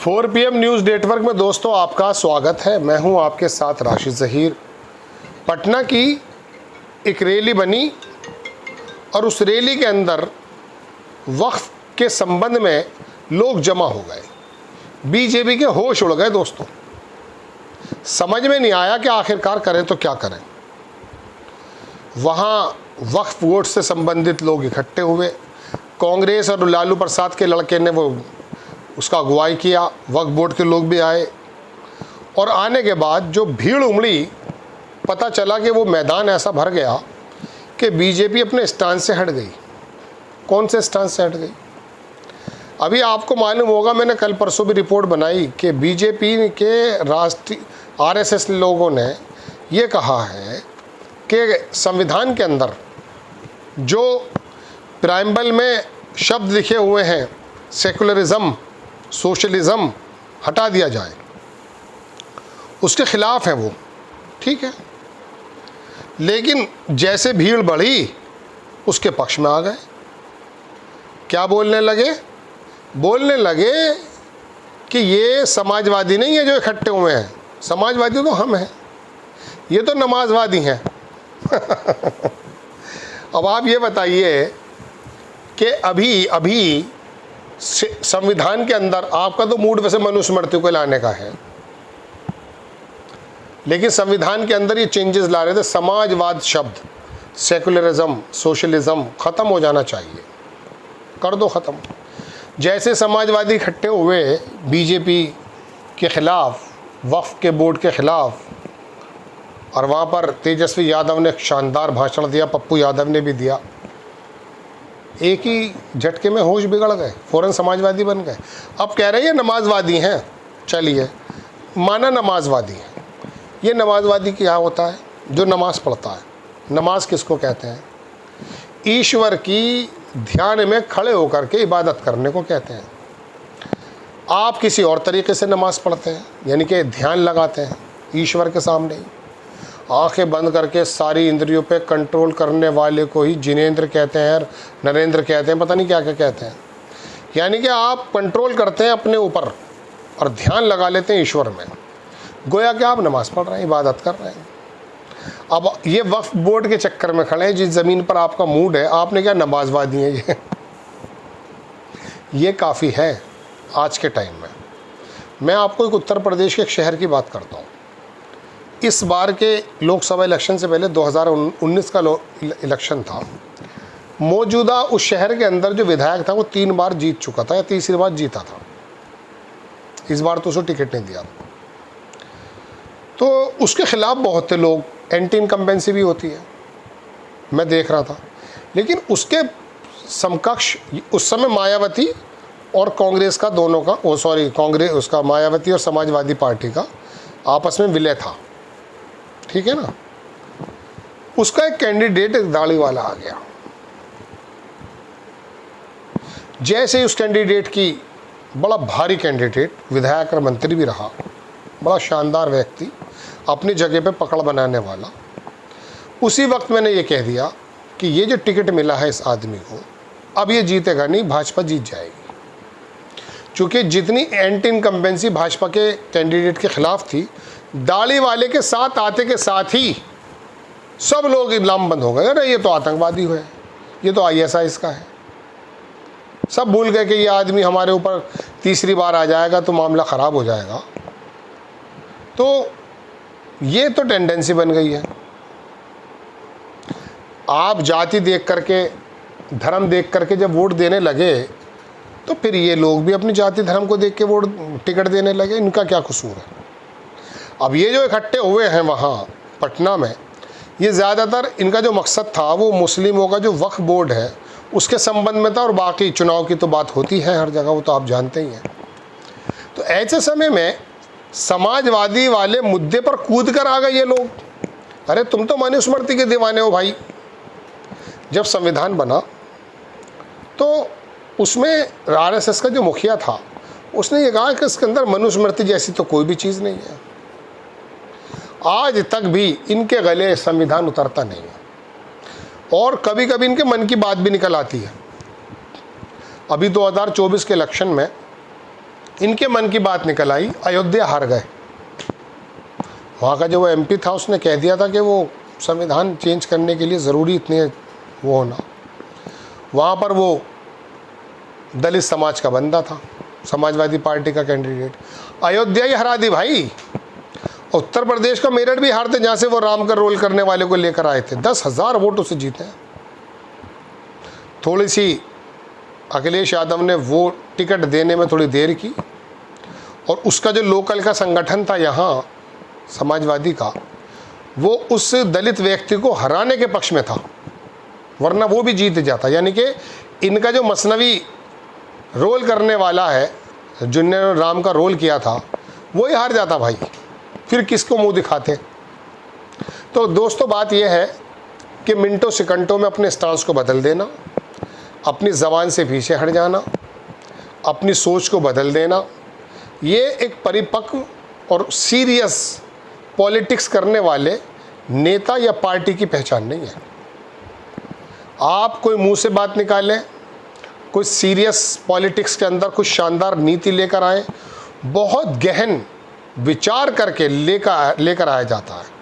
4 PM news network में दोस्तों आपका स्वागत है। मैं हूं आपके साथ राशिद ज़हीर। पटना की एक रैली बनी और उस रैली के अंदर वक्फ के संबंध में लोग जमा हो गए। बीजेपी के होश उड़ गए दोस्तों। समझ में नहीं आया कि आखिरकार करें तो क्या करें। वहाँ वक्फ बोर्ड से संबंधित लोग इकट्ठे हुए। कांग्रेस और लालू प्रसाद के लड़के ने वो उसका अगुवाई किया। वक्फ बोर्ड के लोग भी आए और आने के बाद जो भीड़ उमड़ी, पता चला कि वो मैदान ऐसा भर गया कि बीजेपी अपने स्टैंड से हट गई। कौन से स्टैंड से हट गई? अभी आपको मालूम होगा, मैंने कल परसों भी रिपोर्ट बनाई कि बीजेपी के राष्ट्रीय आरएसएस लोगों ने ये कहा है कि संविधान के अंदर जो प्राइम्बल में शब्द लिखे हुए हैं सेकुलरिज्म, सोशलिज्म, हटा दिया जाए। उसके खिलाफ है वो, ठीक है। लेकिन जैसे भीड़ बढ़ी उसके पक्ष में आ गए। क्या बोलने लगे? बोलने लगे कि ये समाजवादी नहीं है जो इकट्ठे हुए हैं, समाजवादी तो हम हैं, ये तो नमाजवादी हैं। अब आप ये बताइए कि अभी संविधान के अंदर आपका तो मूड वैसे मनुस्मृति को लाने का है, लेकिन संविधान के अंदर ये चेंजेस ला रहे थे। समाजवाद शब्द, सेकुलरिज्म, सोशलिज्म ख़त्म हो जाना चाहिए, कर दो ख़त्म। जैसे समाजवादी इकट्ठे हुए बीजेपी के ख़िलाफ़, वक्फ के बोर्ड के ख़िलाफ़, और वहाँ पर तेजस्वी यादव ने शानदार भाषण दिया, पप्पू यादव ने भी दिया। एक ही झटके में होश बिगड़ गए, फ़ौरन समाजवादी बन गए। अब कह रहे हैं नमाजवादी हैं। चलिए, माना नमाजवादी है। ये नमाजवादी क्या होता है? जो नमाज़ पढ़ता है। नमाज किसको कहते हैं? ईश्वर की ध्यान में खड़े होकर के इबादत करने को कहते हैं। आप किसी और तरीके से नमाज़ पढ़ते हैं, यानी कि ध्यान लगाते हैं ईश्वर के सामने। आंखें बंद करके सारी इंद्रियों पे कंट्रोल करने वाले को ही जिनेंद्र कहते हैं, नरेंद्र कहते हैं, पता नहीं क्या क्या कहते हैं। यानी कि आप कंट्रोल करते हैं अपने ऊपर और ध्यान लगा लेते हैं ईश्वर में, गोया कि आप नमाज़ पढ़ रहे हैं, इबादत कर रहे हैं। अब ये वक्फ बोर्ड के चक्कर में खड़े हैं। जिस ज़मीन पर आपका मूड है, आपने क्या नमाजवादी है ये काफ़ी है आज के टाइम में। मैं आपको एक उत्तर प्रदेश के एक शहर की बात करता हूँ। इस बार के लोकसभा इलेक्शन से पहले 2019 का इलेक्शन था। मौजूदा उस शहर के अंदर जो विधायक था वो 3 बार जीत चुका था या तीसरी बार जीता था। इस बार तो उसको टिकट नहीं दिया, तो उसके खिलाफ बहुत से लोग, एंटी इनकम्बेंसी भी होती है, मैं देख रहा था। लेकिन उसके समकक्ष उस समय मायावती और कांग्रेस का, दोनों का, कांग्रेस उसका, मायावती और समाजवादी पार्टी का आपस में विलय था, ठीक है ना। उसका एक कैंडिडेट, एक दाढ़ी वाला आ गया। जैसे ही उस कैंडिडेट की, बड़ा भारी कैंडिडेट, विधायक और मंत्री भी रहा, बड़ा शानदार व्यक्ति, अपनी जगह पे पकड़ बनाने वाला, उसी वक्त मैंने ये कह दिया कि ये जो टिकट मिला है इस आदमी को, अब ये जीतेगा नहीं, भाजपा जीत जाएगी। चूँकि जितनी एंटी इनकम्बेंसी भाजपा के कैंडिडेट के खिलाफ थी, दाढ़ी वाले के साथ आते के साथ ही सब लोग इल्ज़ाम बंद हो गए। अरे ये तो आतंकवादी है, ये तो ISIS का है। सब भूल गए कि ये आदमी हमारे ऊपर तीसरी बार आ जाएगा तो मामला ख़राब हो जाएगा। तो ये तो टेंडेंसी बन गई है। आप जाति देख करके, धर्म देख करके जब वोट देने लगे, तो फिर ये लोग भी अपनी जाति धर्म को देख के वोट, टिकट देने लगे। इनका क्या कसूर है? अब ये जो इकट्ठे हुए हैं वहाँ पटना में, ये ज़्यादातर इनका जो मकसद था वो मुस्लिमों का जो वक्फ बोर्ड है उसके संबंध में था, और बाकी चुनाव की तो बात होती है हर जगह, वो तो आप जानते ही हैं। तो ऐसे समय में समाजवादी वाले मुद्दे पर कूद कर आ गए ये लोग। अरे तुम तो मनुस्मृति के दीवाने हो भाई। जब संविधान बना तो उसमें RSS का जो मुखिया था, उसने ये कहा कि इसके अंदर मनुस्मृति जैसी तो कोई भी चीज़ नहीं है। आज तक भी इनके गले संविधान उतरता नहीं है, और कभी कभी इनके मन की बात भी निकल आती है। अभी 2024 के इलेक्शन में इनके मन की बात निकल आई, अयोध्या हार गए। वहाँ का जो वो एमपी था उसने कह दिया था कि वो संविधान चेंज करने के लिए ज़रूरी इतने वो होना। वहाँ पर वो दलित समाज का बंदा था, समाजवादी पार्टी का कैंडिडेट, अयोध्या ही हरा दी भाई। उत्तर प्रदेश का मेरठ भी हारते, जहाँ से वो राम का रोल करने वाले को लेकर आए थे, 10,000 वोटों से जीते हैं। थोड़ी सी अखिलेश यादव ने वो टिकट देने में थोड़ी देर की, और उसका जो लोकल का संगठन था यहाँ समाजवादी का, वो उस दलित व्यक्ति को हराने के पक्ष में था, वरना वो भी जीत जाता। यानी कि इनका जो मसनवी रोल करने वाला है, जिन्होंने राम का रोल किया था, वो ही हार जाता भाई, फिर किसको मुंह दिखाते। तो दोस्तों बात यह है कि मिनटों सेकंडों में अपने स्टांस को बदल देना, अपनी ज़बान से पीछे हट जाना, अपनी सोच को बदल देना, ये एक परिपक्व और सीरियस पॉलिटिक्स करने वाले नेता या पार्टी की पहचान नहीं है। आप कोई मुंह से बात निकालें, कोई सीरियस पॉलिटिक्स के अंदर कुछ शानदार नीति लेकर आए, बहुत गहन विचार करके लेकर आया जाता है।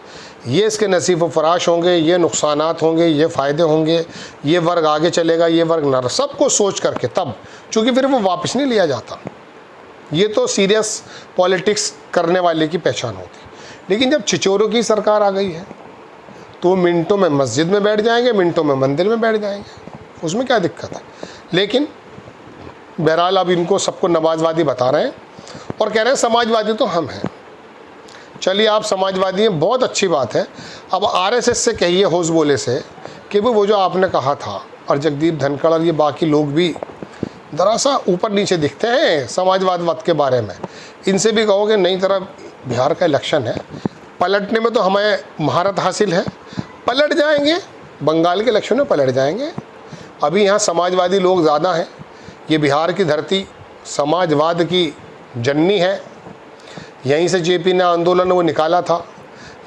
ये इसके नसीब व फराश होंगे, ये नुकसानात होंगे, ये फ़ायदे होंगे, ये वर्ग आगे चलेगा, ये वर्ग न, सबको सोच करके तब, चूँकि फिर वो वापस नहीं लिया जाता। ये तो सीरियस पॉलिटिक्स करने वाले की पहचान होती। लेकिन जब छिचोरों की सरकार आ गई है तो मिनटों में मस्जिद में बैठ जाएंगे, मिनटों में मंदिर में बैठ जाएंगे, उसमें क्या दिक्कत है। लेकिन बहरहाल अब इनको सबको नमाजवादी बता रहे हैं और कह रहे हैं समाजवादी तो हम हैं। चलिए आप समाजवादी हैं, बहुत अच्छी बात है। अब आरएसएस से कहिए, होश बोले से, कि वो जो आपने कहा था, और जगदीप धनखड़ और ये बाकी लोग भी दरअसल ऊपर नीचे दिखते हैं समाजवाद के बारे में, इनसे भी कहोगे नहीं तरह बिहार का इलेक्शन है, पलटने में तो हमें महारत हासिल है, पलट जाएंगे, बंगाल के इलेक्शन में पलट जाएंगे। अभी यहाँ समाजवादी लोग ज़्यादा हैं। ये बिहार की धरती समाजवाद की जननी है, यहीं से जेपी ने आंदोलन वो निकाला था।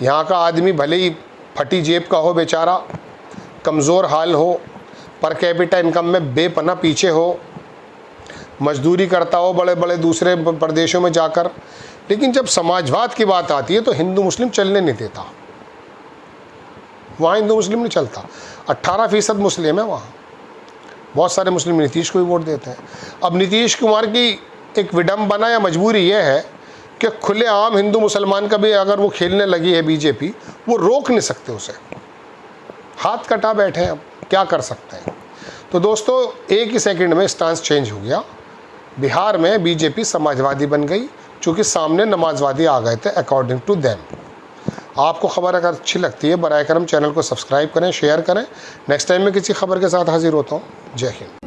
यहाँ का आदमी भले ही फटी जेब का हो, बेचारा कमज़ोर हाल हो, पर कैपिटा इनकम में बेपना पीछे हो, मजदूरी करता हो बड़े बड़े दूसरे प्रदेशों में जाकर, लेकिन जब समाजवाद की बात आती है तो हिंदू मुस्लिम चलने नहीं देता। वहाँ हिंदू मुस्लिम नहीं चलता। 18% मुस्लिम है वहाँ, बहुत सारे मुस्लिम नीतीश को भी वोट देते हैं। अब नीतीश कुमार की एक विडंबना या मजबूरी यह है कि खुलेआम हिंदू मुसलमान का भी अगर वो खेलने लगी है बीजेपी, वो रोक नहीं सकते उसे, हाथ कटा बैठे हैं, अब क्या कर सकते हैं। तो दोस्तों एक ही सेकंड में स्टांस चेंज हो गया। बिहार में बीजेपी समाजवादी बन गई, चूँकि सामने नमाजवादी आ गए थे अकॉर्डिंग टू देम। आपको खबर अगर अच्छी लगती है बराए करम चैनल को सब्सक्राइब करें, शेयर करें। नेक्स्ट टाइम मैं किसी खबर के साथ हाजिर होता हूँ। जय हिंद।